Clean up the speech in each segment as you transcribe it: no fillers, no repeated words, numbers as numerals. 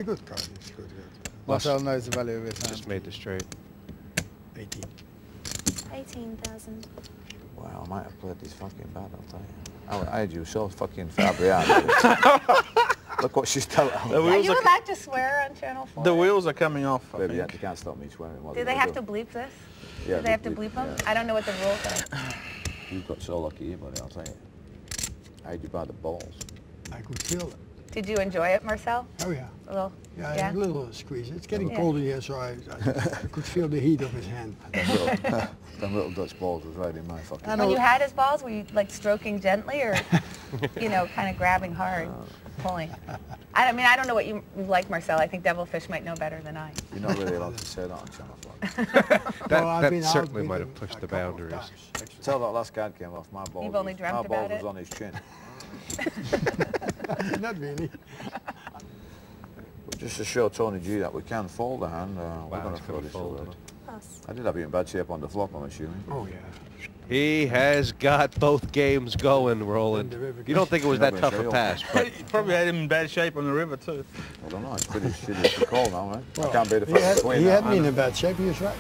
Good card. It's good. Marcel knows the value of his hand. Just made the straight. 18. 18,000. Wow, I might have played this fucking bad, I'll tell you. I had you so fucking far behind. Look what she's telling me. Are you allowed to swear on Channel 4? The wheels are coming off. Baby, you can't stop me swearing. Do they have to bleep this? Yeah, do they have to bleep them? Yeah. I don't know what the rules are. You got so lucky here, buddy, I'll tell you. I had you by the balls. I could feel it. Did you enjoy it, Marcel? Oh, yeah. A little? Yeah, a little squeeze. It's getting Yeah. colder here, so I could feel the heat of his hand. Them little Dutch balls was right in my fucking When you had his balls, were you like stroking gently or, you know, kind of grabbing hard, pulling? I mean, I don't know what you like, Marcel. I think Devilfish might know better than I. You're not really allowed to say that on Channel 4. That certainly might have pushed the boundaries. Tell that last card came off, my balls, You've only dreamt about was it? on his chin. Not really. But just to show Tony G that we can fold the hand, we're going to throw this fold over. Pass. I did have you in bad shape on the flop, I'm assuming. Oh, yeah. He has got both games going, Roland. You don't think it was that tough a pass, but You probably had him in bad shape on the river too. I don't know, it's pretty shitty to call now, right? Well, I can't be the he fucking had, queen he now. had me in a bad shape, he was right.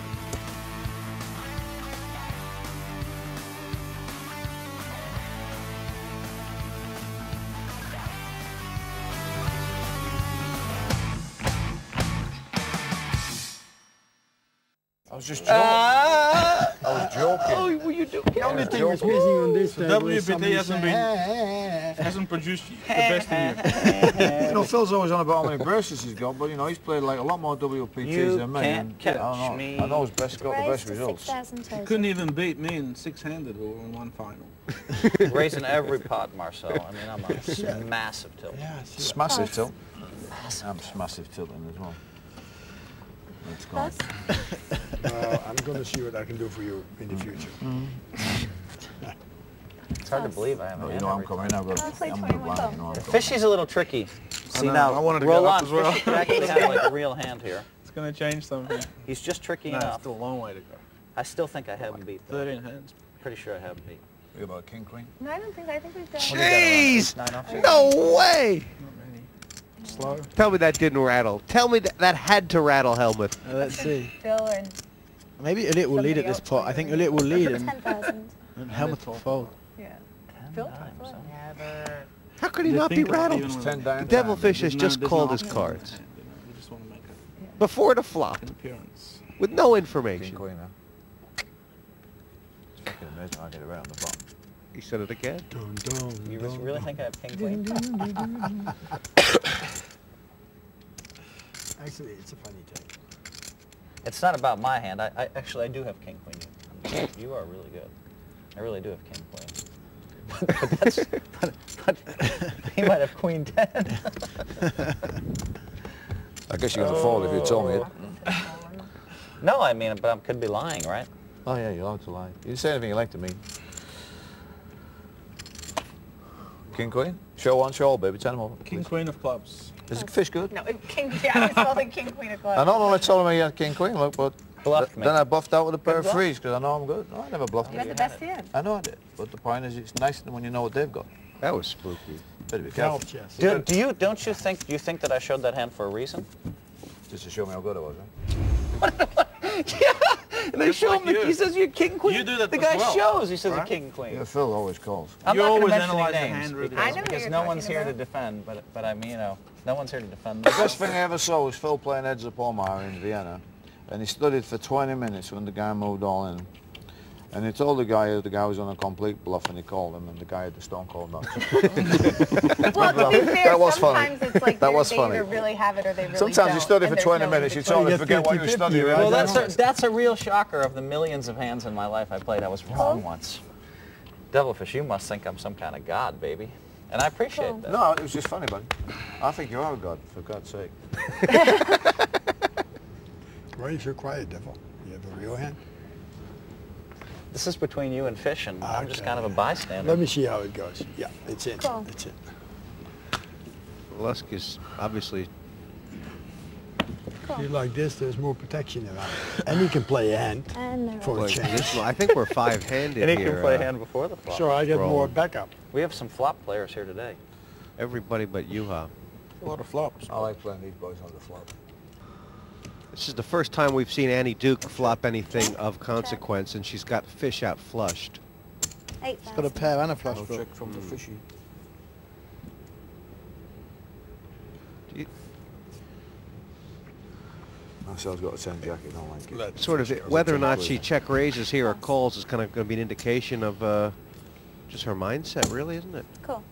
I was just joking. I was joking. oh, were you doing? The only thing was missing on this The table is WPT somebody hasn't saying, Hasn't produced the best in you. You know, Phil's always on about how many braces he's got, but you know, he's played like a lot more WPTs than me. can't and catch I don't know. me. I know he's got the Raise best to results. 6,000 You total. couldn't even beat me in six-handed or in one final. Raising every pot, Marcel. I mean, I'm a massive tilt. yeah, see, It's massive tilt. I'm massive tilting as well. Let's go. Pass. I'm going to see what I can do for you in the future. It's hard to believe I haven't No, you had know I'm every coming. time. I'll play I'm 21 blind, ball. you know I'm coming. Fishy's a little tricky. See know. now, I wanted to go roll up on. as well. Fishy could actually have like a real hand here. It's going to change something. He's just tricky No, it's enough. still a long way to go. I still think I have him beat. Though. 13 hands. Pretty sure I have him beat. What about King Queen? No, I don't think. I think we've done. Jeez! 9 off. No way! Not many. Slow. Tell me that didn't rattle. Tell me that had to rattle, Helmut. Let's see. Phil and Maybe Ulit will lead at this pot. I think Ulit will lead and 10,000. Helmut will fold. Yeah. Phil? times, Phil? huh? Never. How could he They not be think of it rattled? even when- 10 down. The Devilfish has There's just there's called no his option on the cards hand, you know. You just want to make it before the flop an appearance. with no King information. Queen, huh? It's fucking amazing. I get it right on the bottom. He said it again. Dun, dun, You dun, really dun. think I have king queen? Actually, it's a funny thing. It's not about my hand. I actually I do have king queen. You are really good. I really do have king queen. But that's but he might have queen 10. I guess you're going to fall if you told me it. No, I mean, but I could be lying, right? Oh yeah, you're allowed to lie. You can say anything you like to me. King Queen? Show one, show all, baby. Tell them over. King queen of clubs. Is the fish good? No, King. Yeah, I was holding King Queen of I clubs. not only told him he had King Queen, look, but Bluffed me. then I buffed out with a pair of bluff. threes because I know I'm good. No, I never bluffed You had him. the best hand. I know I did. But the point is, it's nice when you know what they've got. That was spooky. Better be careful. Helps, yes. Don't you think that I showed that hand for a reason? Just to show me how good I was, right? And they Just show like him. you. He says you're king queen. You do that The as guy well, shows. He says right? a king queen. Yeah, Phil always calls. I'm You not going to always mention analyze the any hand names really because, I know who because you're no one's talking here to about. defend. But I mean, you know, no one's here to defend. The best thing I ever saw was Phil playing Heads Up Omar in Vienna. And he studied for 20 minutes when the guy moved all in. And he told the guy was on a complete bluff and he called him and the guy had the stone cold nuts. Well, to be fair, That was funny. sometimes it's like That they was funny. either really have it or they really Sometimes don't. you study and for there's 20 no minutes, you in-between. totally get forget what you 50-50, studied. right? Right? Well, that's a real shocker. Of the millions of hands in my life I played, I was wrong once. Devilfish, you must think I'm some kind of god, baby. And I appreciate that. No, it was just funny, buddy. I think you are a god, for God's sake. Why are you so quiet, Devil? You have a real hand? This is between you and Fish, and I'm just Okay. kind of a bystander. Let me see how it goes. Yeah, it's in. Cool. It's in. Lusk is obviously. You like this, there's more protection around. And he can play a hand And they're for a Boy, change. I think we're five-handed And he here. can play a hand before the flop. So I get more Roland. backup. We have some flop players here today. Everybody but Yuha. A lot of flops. I like playing these boys on the flop. This is the first time we've seen Annie Duke flop anything of consequence, and she's got fish out flushed. She's got a pair and a flush No draw. check from the fishy. Do you- Marcel's got a 10 jack, I don't like it. Sort of whether or not she check raises here or calls is kind of going to be an indication of just her mindset, really, isn't it? Cool.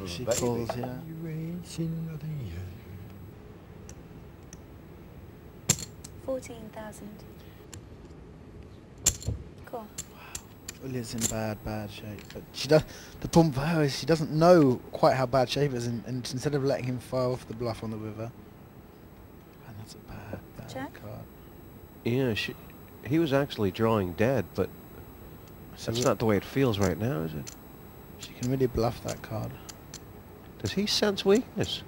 She calls, yeah. 14,000. Cool. Lily's in bad shape. But she does. The problem for her is she doesn't know quite how bad shape it is, and instead of letting him fire off the bluff on the river, and that's a bad Check. card. Yeah, he was actually drawing dead, but that's not the way it feels right now, is it? She can really bluff that card. Does he sense weakness?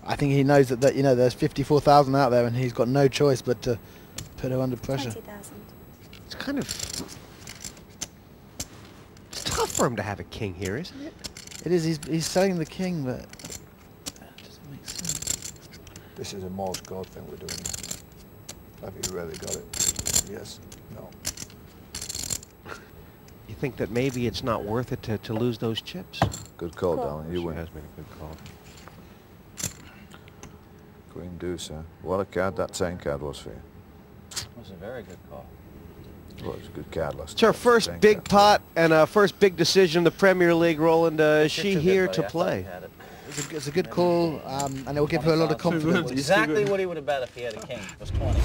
I think he knows that you know there's 54,000 out there, and he's got no choice but to put her under pressure. 20,000. It's kind of... It's tough for him to have a king here, isn't it? It is. He's selling the king, but it doesn't make sense. This is a Morse code thing we're doing. Have you really got it? Yes. No. You think that maybe it's not worth it to lose those chips? Good call, Cool. darling. You She win. has made a good call. Queen deuce, huh? What a card that 10 card was for you. That was a very good call. Well, it was a good card last It's her time. first 10 big card. pot and first big decision in the Premier League, Roland. Is You're she too good, here buddy. to I thought play? you had it. It's a good call, and it will give her a lot of 20,000. confidence. Exactly what he would have bet if he had a king. It was 20.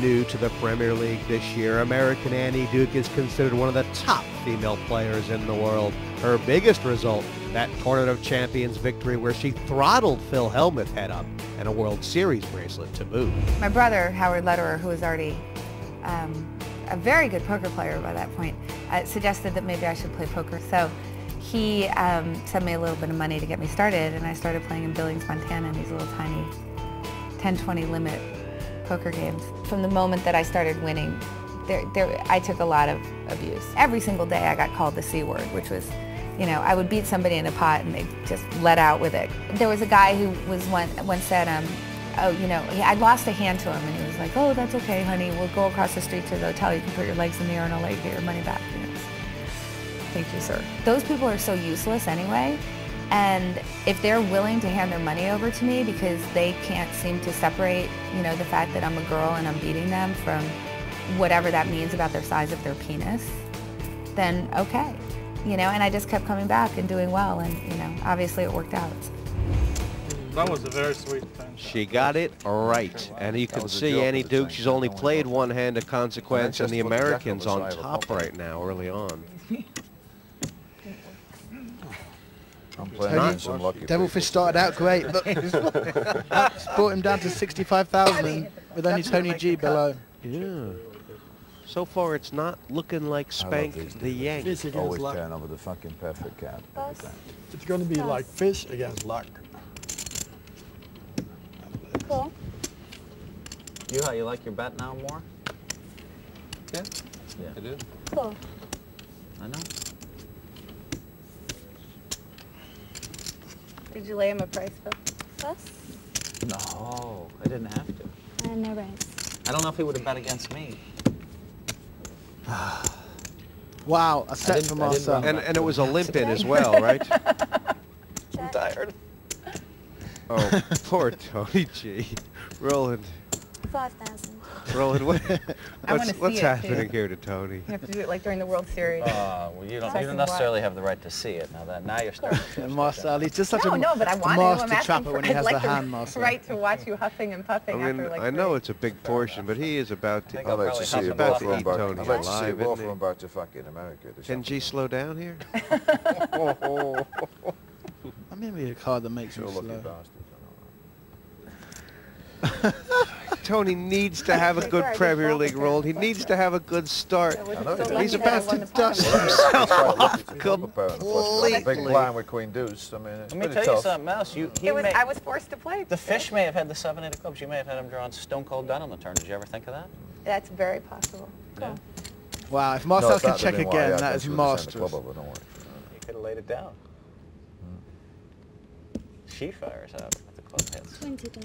New to the Premier League this year, American Annie Duke is considered one of the top female players in the world. Her biggest result, that Tournament of Champions victory where she throttled Phil Hellmuth head up and a World Series bracelet to boot. My brother, Howard Lederer, who was already a very good poker player by that point, suggested that maybe I should play poker. So he sent me a little bit of money to get me started, and I started playing in Billings, Montana, in these little tiny 10-20 limit poker games. From the moment that I started winning, I took a lot of abuse. Every single day I got called the C word, which was, you know, I would beat somebody in a pot and they just let out with it. There was a guy who was once said, oh, you know, I lost a hand to him, and he was like, oh, that's okay, honey, we'll go across the street to the hotel, you can put your legs in the air and I'll let you get your money back. You know, thank you, sir. Those people are so useless anyway, and if they're willing to hand their money over to me because they can't seem to separate, you know, the fact that I'm a girl and I'm beating them from whatever that means about their size of their penis, then okay. You know, and I just kept coming back and doing well, and, you know, obviously it worked out. That was a very sweet thing. She got it right, and you can was a see joke Annie at the Duke, time. she's only Don't worry played about one hand of consequence, and the just put the jack Americans on on the side of the top pocket. right now, early on. I'm playing against some lucky Devilfish started out great, but it's brought him down to 65,000 with only Tony G below. Yeah. So far, it's not looking like Spank the Yank. Fish people. against Always luck. turn over the fucking perfect card. every Boss. time. It's going to be like fish against luck. Cool. How you like your bet now more? Yeah, Yeah. I do. Cool. I know. Did you lay him a price, Phil? Boss. No, I didn't have to. And no raise. I don't know if he would have bet against me. Wow, a set didn't- from I didn't Marcel. run And it was a limp-in as well, right? Check. Tired. Oh, poor Tony G. Roland, 5,000. Roland, I wanna what's see it, happening too. here to Tony? You have to do it like during the World Series. Well, you Second don't necessarily have the right to see it. Now you're starting to Marcel, he's just such No, a, no, but I a want to. I'm master asking trapper for, when he I'd has like the the hand, Marcel. right to watch you huffing and I puffing mean, after like I know 3. it's a big portion, but he is about to. I think I'll I'd like probably to see have you some about both to run eat back. Tony I'd like to see you alive, both isn't he? run back to fucking America. Can G slow down here? I'm going to be a card that makes me You're a lucky slow. bastard. Tony needs to have a good Premier League role. He needs to have a good start. He's about to dust himself off Big completely. blind with Queen Deuce. I mean, it's Let me pretty tell you tough. something else. I was forced to play. The fish may have had the 7-8 of clubs. You may have had him drawing Stone Cold Gun on the turn. Did you ever think of that? That's very possible. Yeah. Wow, if No, Marcel it's can not check the meanwhile, again, yeah, that that's is what they're saying, the monstrous. club over, don't worry. You could have laid it down. She fires out at the Both heads. 20.